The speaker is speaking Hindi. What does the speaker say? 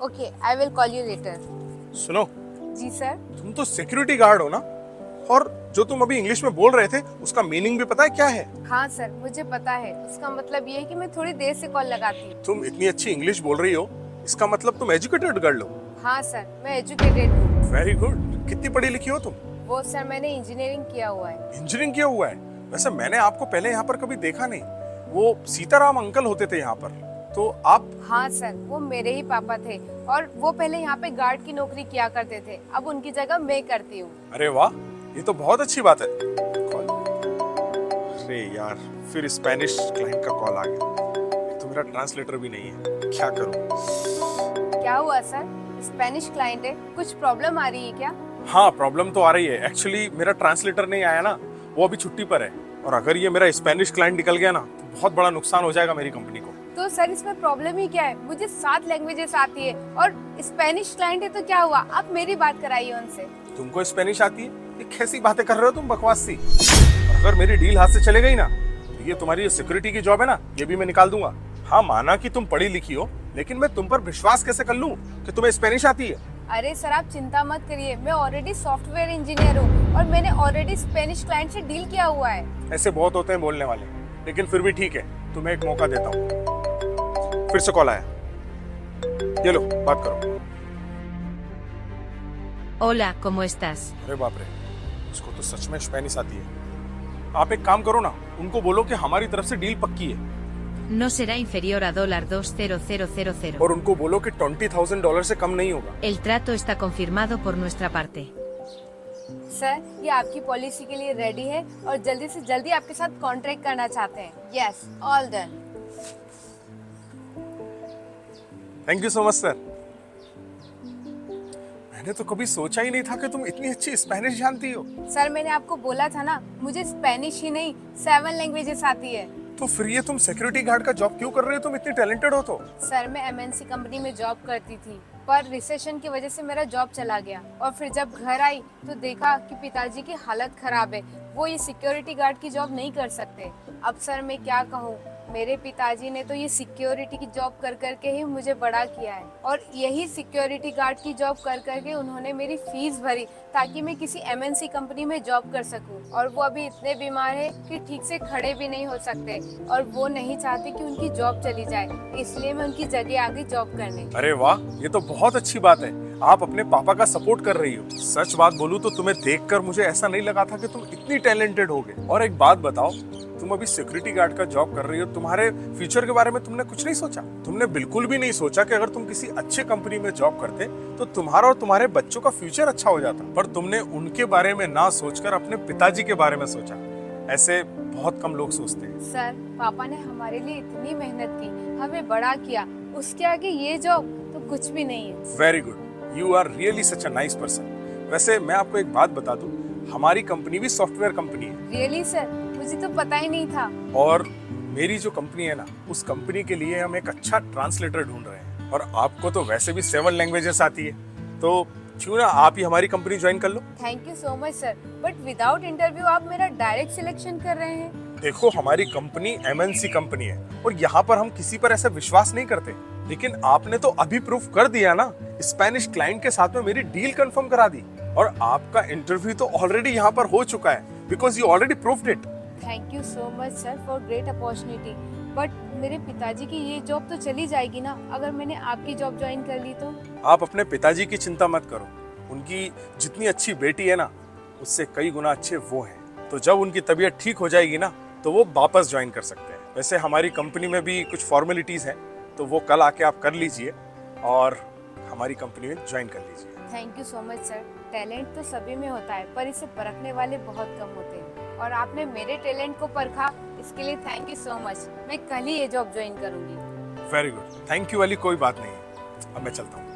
Okay, I will call you later. सुनो, जी सर। तुम तो सिक्योरिटी गार्ड हो ना? और जो तुम अभी इंग्लिश में बोल रहे थे उसका मीनिंग भी पता है क्या है? हाँ सर, मुझे पता है। उसका मतलब ये है कि मैं थोड़ी देर से कॉल लगाती हूँ। तुम इतनी अच्छी इंग्लिश बोल रही हो, इसका मतलब तुम एजुकेटेड गर्ल हो। हाँ सर, मैं एजुकेटेड हूँ। Very good. कितनी पढ़ी लिखी हो तुम? वो सर, मैंने इंजीनियरिंग किया हुआ है। इंजीनियरिंग किया हुआ है? वैसे मैंने आपको पहले यहाँ पर कभी देखा नहीं। वो सीताराम अंकल होते थे यहाँ पर, तो आप? हाँ सर, वो मेरे ही पापा थे और वो पहले यहाँ पे गार्ड की नौकरी किया करते थे। अब उनकी जगह मैं करती हूँ। अरे वाह, ये तो बहुत अच्छी बात है। अरे यार, फिर स्पेनिश क्लाइंट का कॉल आ गया। तो मेरा ट्रांसलेटर भी नहीं है, क्या करूँ? क्या हुआ सर? स्पेनिश क्लाइंट है, कुछ प्रॉब्लम आ रही है क्या? हाँ, प्रॉब्लम तो आ रही है। एक्चुअली मेरा ट्रांसलेटर नहीं आया ना, वो अभी छुट्टी पर है। और अगर ये मेरा स्पेनिश क्लाइंट निकल गया ना, तो बहुत बड़ा नुकसान हो जाएगा मेरी कंपनी को। तो सर, इसमें प्रॉब्लम ही क्या है? मुझे 7 लैंग्वेजेस आती है और स्पेनिश क्लाइंट है तो क्या हुआ? आप मेरी बात कराइए उनसे। तुमको स्पेनिश आती है? ये कैसी बातें कर रहे हो तुम, बकवास सी। और अगर मेरी डील हाथ से चले गई ना, तो ये तुम्हारी सिक्योरिटी की जॉब है ना, ये भी मैं निकाल दूंगा। हाँ, माना कि तुम पढ़ी लिखी हो, लेकिन मैं तुम पर विश्वास कैसे कर लूं कि तुम्हें स्पेनिश आती है? अरे सर, आप चिंता मत करिए। मैं ऑलरेडी सॉफ्टवेयर इंजीनियर हूँ और मैंने ऑलरेडी स्पेनिश क्लाइंट से डील किया हुआ है। ऐसे बहुत होते हैं बोलने वाले, लेकिन फिर भी ठीक है, तुम्हें एक मौका देता हूँ। फिर से कॉल आया, ये लो, बात करो। Hola, ¿cómo estás? अरे बाप रे, उसको तो सच में स्पेनिश आती है। आप एक काम करो ना, उनको बोलो कि हमारी तरफ से डील पक्की है। No será inferior a $20000. और उनको बोलो कि $20,000 से कम नहीं होगा। El trato está confirmado por nuestra parte. Sir, ये आपकी पॉलिसी के लिए रेडी है और जल्दी से जल्दी आपके साथ कॉन्ट्रैक्ट करना चाहते हैं। Yes, all done. Thank you so much sir. मैंने तो कभी सोचा ही नहीं था कि तुम इतनी अच्छी स्पेनिश जानती हो। सर, मैंने आपको बोला था ना, मुझे स्पेनिश ही नहीं 7 लैंग्वेजेस आती है। तो फिर ये तुम सिक्योरिटी गार्ड का जॉब क्यों कर रहे हो? तुम इतनी टैलेंटेड हो तो। सर, मैं एमएनसी कंपनी में जॉब करती थी, पर रिसेशन की वजह से मेरा जॉब चला गया और फिर जब घर आई तो देखा कि पिताजी की हालत खराब है। वो ये सिक्योरिटी गार्ड की जॉब नहीं कर सकते। अब सर, मैं क्या कहूँ, मेरे पिताजी ने तो ये सिक्योरिटी की जॉब कर करके ही मुझे बड़ा किया है और यही सिक्योरिटी गार्ड की जॉब कर करके उन्होंने मेरी फीस भरी ताकि मैं किसी एमएनसी कंपनी में जॉब कर सकूं। और वो अभी इतने बीमार है कि ठीक से खड़े भी नहीं हो सकते और वो नहीं चाहते कि उनकी जॉब चली जाए, इसलिए मैं उनकी जगह आ गई जॉब करने। अरे वाह, ये तो बहुत अच्छी बात है। आप अपने पापा का सपोर्ट कर रही हो। सच बात बोलूं तो तुम्हें देखकर मुझे ऐसा नहीं लगा था कि तुम इतनी टैलेंटेड होगे। और एक बात बताओ, तुम अभी सिक्योरिटी गार्ड का जॉब कर रही हो, तुम्हारे फ्यूचर के बारे में तुमने कुछ नहीं सोचा? तुमने बिल्कुल भी नहीं सोचा कि अगर तुम किसी अच्छे कंपनी में जॉब करते तो तुम्हारा और तुम्हारे बच्चों का फ्यूचर अच्छा हो जाता। पर तुमने उनके बारे में ना सोचकर अपने पिताजी के बारे में सोचा। ऐसे बहुत कम लोग सोचते हैं। सर, पापा ने हमारे लिए इतनी मेहनत की, हमें बड़ा किया, उसके आगे ये जॉब तो कुछ भी नहीं है। Very good, you are really such a nice person. वैसे मैं आपको एक बात बता दूं, हमारी कंपनी भी सॉफ्टवेयर कंपनी है। रियली सर, मुझे तो पता ही नहीं था। और मेरी जो कंपनी है ना, उस कंपनी के लिए हम एक अच्छा ट्रांसलेटर ढूंढ रहे हैं। और आपको तो वैसे भी 7 लैंग्वेजेस आती है, तो क्यों ना आप ही हमारी कंपनी ज्वाइन कर लो। Thank you so much sir, but without interview आप मेरा डायरेक्ट सिलेक्शन कर रहे हैं। देखो, हमारी कंपनी एमएनसी कंपनी है और यहाँ पर हम किसी पर ऐसा विश्वास नहीं करते। लेकिन आपने तो अभी प्रूफ कर दिया ना, स्पेनिश क्लाइंट के साथ में मेरी डील कंफर्म करा दी। और आपका इंटरव्यू तो ऑलरेडी यहाँ पर हो चुका है, because you already proved it. Thank you so much sir for great opportunity, but मेरे पिताजी की ये जॉब तो चली जाएगी ना अगर मैंने आपकी जॉब ज्वाइन कर ली तो? आप अपने पिताजी की चिंता मत करो। उनकी जितनी अच्छी बेटी है ना, उससे कई गुना अच्छे वो हैं। तो जब उनकी तबीयत ठीक हो जाएगी ना, तो वो वापस ज्वाइन कर सकते हैं। वैसे हमारी कंपनी में भी कुछ फॉर्मेलिटीज हैं, तो वो कल आके आप कर लीजिए और हमारी कंपनी में ज्वाइन कर लीजिए। Thank you so much sir. Talent तो सभी में होता है, पर इसे परखने वाले बहुत कम होते हैं और आपने मेरे टैलेंट को परखा, इसके लिए थैंक यू सो मच। मैं कल ही ये जॉब ज्वाइन करूंगी। वेरी गुड, थैंक यू वाली कोई बात नहीं है। अब मैं चलता हूँ।